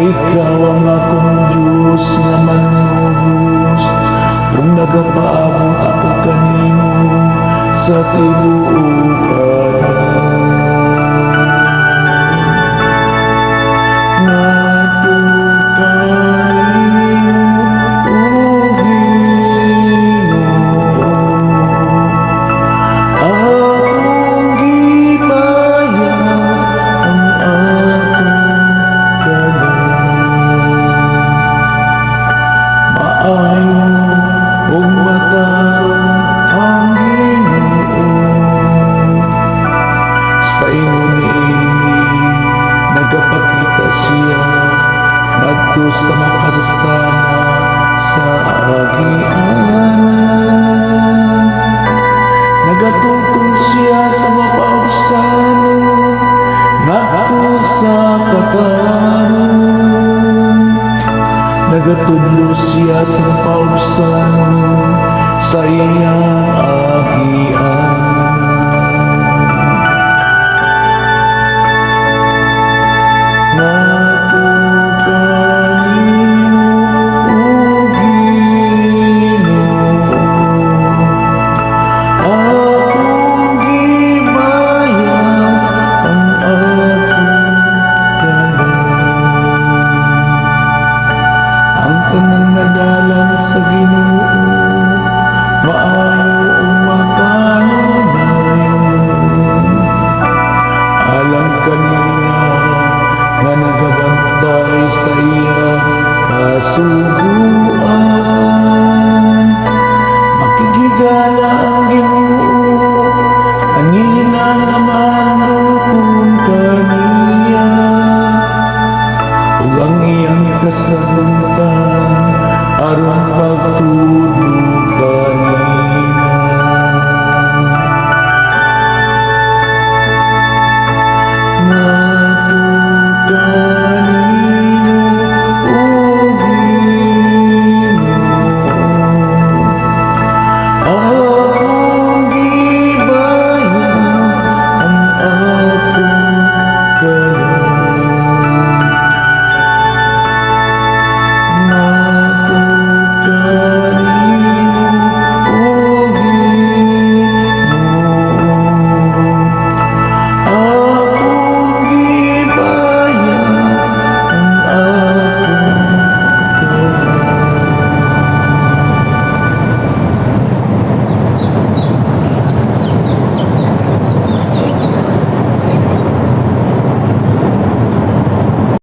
ikaw ang akong Diyos nga manubos, kung nagapaabot ako kanimo sa tibuok sa inyo niini nagapakita siya ngadto sa makasasana sa agianan, nagatutong siya sa mapausanon ngadto sa katanon, nagatudlo siya sa mapausanon sa iyang agianan. Sa Ginoo maayo ang makanunayon, alam kanila nga nagabantay sa iya kasuguan. Makigigala ang Ginoo kanina naman rukun kaniya ug ang iyang kasagutan